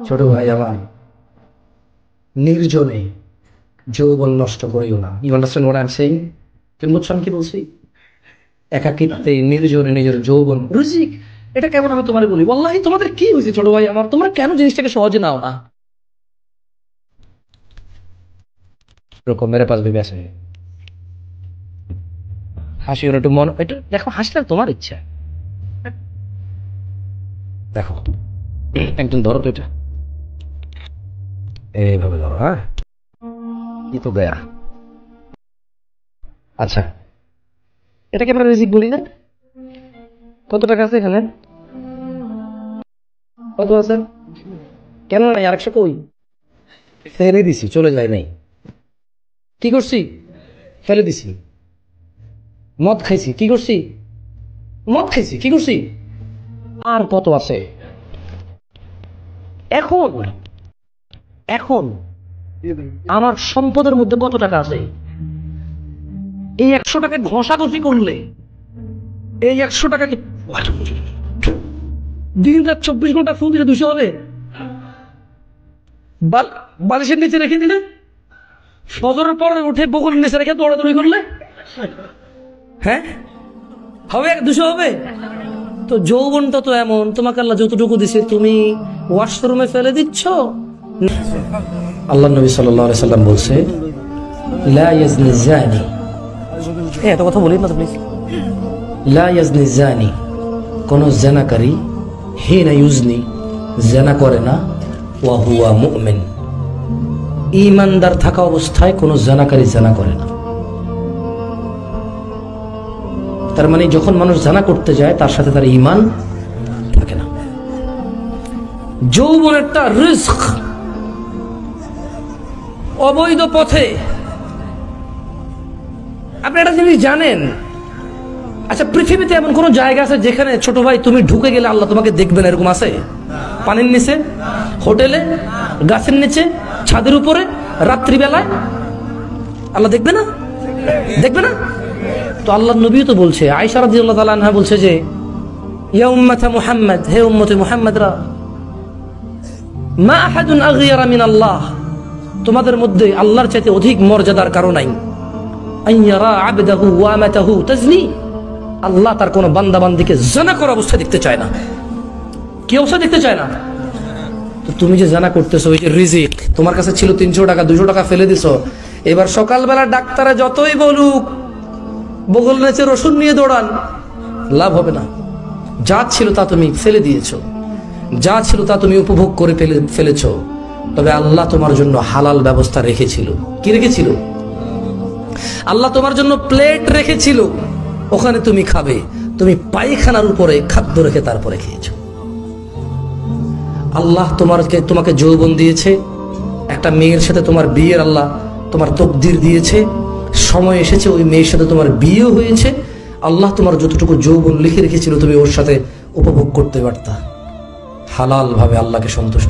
ছোট ভাই আমার, নির্জনে যৌবন নষ্ট করিও না। You understand what I am saying? তুমি বুঝছো আমি কি বলছি? একাকিত্বে নির্জনে নিজের যৌবন রুজিক, এটা কেমন আমি তোমার বলি? ওয়াল্লাহি তোমাদের কি হয়েছে ছোট ভাই আমার? তোমরা কেন জিনিসটাকে সহজে নাও না? এরকম মেরে পাশ ভেবে আসে হাসি একটু মন, এটা দেখো হাসলে তোমার ইচ্ছা। দেখো একজন ধরো তো, এটা এইভাবে ধরো, হ্যাঁ কি তো গয়া। আচ্ছা এটাকে আমরা রিজিক বলি না? কত টাকা আছে এখানে? কত আছে? কেন নাই? আরেকশো কই? ফেলে দিছি, চলে যায় নাই। কি করছি? ফেলে দিছি। মদ খাইছি, কি করছি? মদ খাইছি, কি করছি? আর কত আছে? এখন এখন আমার সম্পদের মধ্যে কত টাকা আছে? এই 100 টাকা ঘষাঘষি করলে এই 100 টাকাকে দিন রাত 24 ঘন্টা ফোন দিলে 200 হবে? বালিশের নিচে রেখে দিলে, ফজরের পরে উঠে বকুলের নিচে রেখে দৌড়াদৌড়ি করলে, হ্যাঁ হবে? 200 হবে? তো যৌবনটা তো এমন, তোমাকে আল্লাহ যতটুকু দিছে তুমি ওয়াশরুমে ফেলে দিচ্ছ। আল্লাহ নবী সাল্লাল্লাহু আলাইহি সাল্লাম বলছে, লা ইয়াজনি জানি, এত কথা বলি না তো প্লিজ। লা ইয়াজনি জানি, কোন জেনাকারী হিনা ইউজনি, জেনা করে না, ওয়া হুয়া মুমিন, ঈমানদার থাকা অবস্থায় কোন জেনাকারী জেনা করে না। তার মানে যখন মানুষ জানা করতে যায় তার সাথে তার ঈমান থাকে না। যৌবন একটা রিস্ক, অবৈধ পথে। আপনি একটা জিনিস জানেন? আচ্ছা পৃথিবীতে এমন কোন জায়গা আছে যেখানে ছোট ভাই তুমি ঢুকে গেলে আল্লাহ তোমাকে দেখবেন, এরকম আছে? পানির নিচে, হোটেলে, গাছের নিচে, ছাদের উপরে, রাত্রিবেলায় আল্লাহ দেখবে না? দেখবে না? তো আল্লাহ নবীও তো বলছে, আয়েশা রাদিয়াল্লাহু তাআলা আনহা বলছে যে, ইয়া উম্মাতা মুহাম্মদ, হে উম্মতে মুহাম্মদরা, মা আহাদুন আগয়ারা মিন আল্লাহ, তোমাদের মধ্যে আল্লাহর চাইতে অধিক মর্যাদার কারণ নাই। আইয়ারা আবদাহু ওয়া আমাতাহু তাজনি, আল্লাহ তার কোন বান্দা বান্দিকে জানা করা অবস্থা দেখতে চায় না। কি অবস্থা দেখতে চায় না? তো তুমি যে জানা করতেছো, ওই যে রিজিক তোমার কাছে ছিল 300 টাকা, 200 টাকা ফেলে দিছো, এবার সকালবেলা ডাক্তারে যতই বলুক বগল নেচে রসুন নিয়ে দৌড়ান, লাভ হবে না। যা ছিল তা তুমি ফেলে দিয়েছো, যা ছিল তা তুমি উপভোগ করে ফেলেছো। তবে আল্লাহ তোমার জন্য হালাল ব্যবস্থা রেখেছিল। কি রেখেছিল? আল্লাহ তোমার জন্য প্লেট রেখেছিল, ওখানে তুমি খাবে। তুমি পায়খানার উপরে খাদ্য রেখে তারপরে খেয়েছো। আল্লাহ তোমাকে যৌবন দিয়েছে, একটা মেয়ের সাথে তোমার বিয়ের আল্লাহ তোমার তকদির দিয়েছে, সময় এসেছে ওই মেয়ের সাথে তোমার বিয়ে হয়েছে। আল্লাহ তোমার যতটুকু যৌবন লিখে রেখেছিল তুমি ওর সাথে উপভোগ করতে পারতা হালাল ভাবে, আল্লাহকে সন্তুষ্ট